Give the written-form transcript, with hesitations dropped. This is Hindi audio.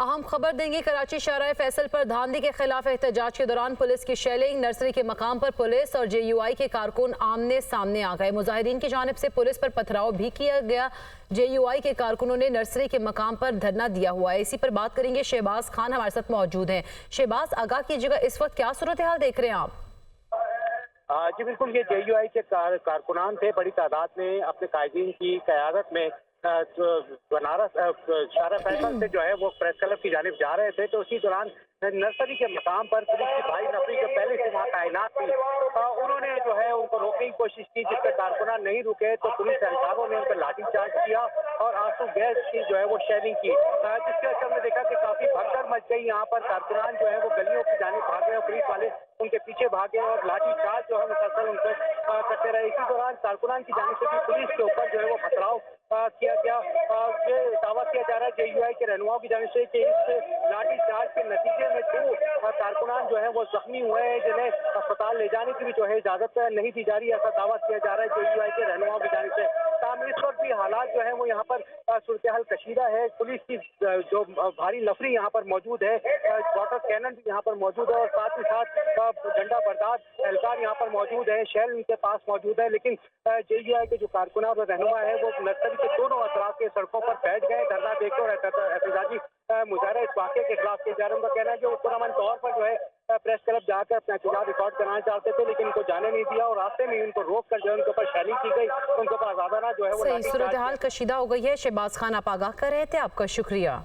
अहम खबर देंगे। कराची शाहराह फैसल पर धांधली के खिलाफ एहतजाज के दौरान पुलिस की शेलिंग। नर्सरी के मकाम पर पुलिस और JUI के कारकुन आमने सामने आ गए। मुजाहिरीन की जानिब से पुलिस पर पथराव भी किया गया। JUI के कारकुनों ने नर्सरी के मकाम पर धरना दिया हुआ है। इसी पर बात करेंगे। शहबाज खान हमारे साथ मौजूद हैं। शहबाज, आगाह कीजिएगा, इस वक्त क्या सूरत हाल देख रहे हैं आप? जी बिल्कुल, ये JUI के कारकुनान थे, बड़ी तादाद में अपने कायदीन की क़यादत में बनारस शाहराह फैसल से जो है वो प्रेस क्लब की जानिब जा रहे थे। तो उसी दौरान नर्सरी के मकाम पर पुलिस की भारी नफरी जो पहले से वहाँ तैनात थी, उन्होंने जो है उनको रोकने की कोशिश की, जिससे कारकुनान नहीं रुके तो पुलिस एहलकारों ने उन पर लाठीचार्ज किया और आंसू गैस की जो है वो शेलिंग की, जिसके असर में देखा कि काफी भगदड़ मच गई। यहाँ पर कारकुनान जो है वो गलियों की जानिब भागे और पुलिस वाले उनके पीछे भागे और लाठीचार्ज जो है मुसलसल उनको करते रहे। इसी दौरान कारकुनान की जानिब से भी पुलिस के ऊपर जो है वो पथराव किया गया। ये दावा किया जा रहा है JUI के रहनुमाओं की जानिब से कि इस लाठीचार्ज के नतीजे में दो कारकुनान जो है वो जख्मी हुए हैं, जिन्हें अस्पताल ले जाने की भी जो है इजाजत नहीं दी जा रही है। ऐसा दावा किया जा रहा है JUI के रहनुमाओं की जानिब से। इस वक्त भी हालात जो है वो यहाँ पर सूरत हाल कशीदा है। पुलिस की जो भारी नफरी यहाँ पर मौजूद है, वाटर कैनन भी यहाँ पर मौजूद है और साथ ही साथ डंडा बरदार एहलकार यहाँ पर मौजूद है, शैल उनके पास मौजूद है। लेकिन JUI के जो कारकुनान और रहनुमा है वो नर्सरी के दोनों अतराफ के सड़कों पर बैठ गए धरना देकर और एहतजाजी मुजाहरा इस वाक़े के खिलाफ किया जा रहा है। उनका कहना है कि वो पुरअमन तौर पर जो है प्रेस क्लब जाकर अपना एहतजाज रिकॉर्ड कराना चाहते थे, लेकिन उनको जाने नहीं दिया और रास्ते में उनको रोक कर जो है उनके ऊपर शेलिंग की गई, उनके ऊपर आजादाना जो है वो सही सूरत हाल कशीदा हो गई है। शहबाज खान, आप आगाह कर रहे थे, आपका शुक्रिया।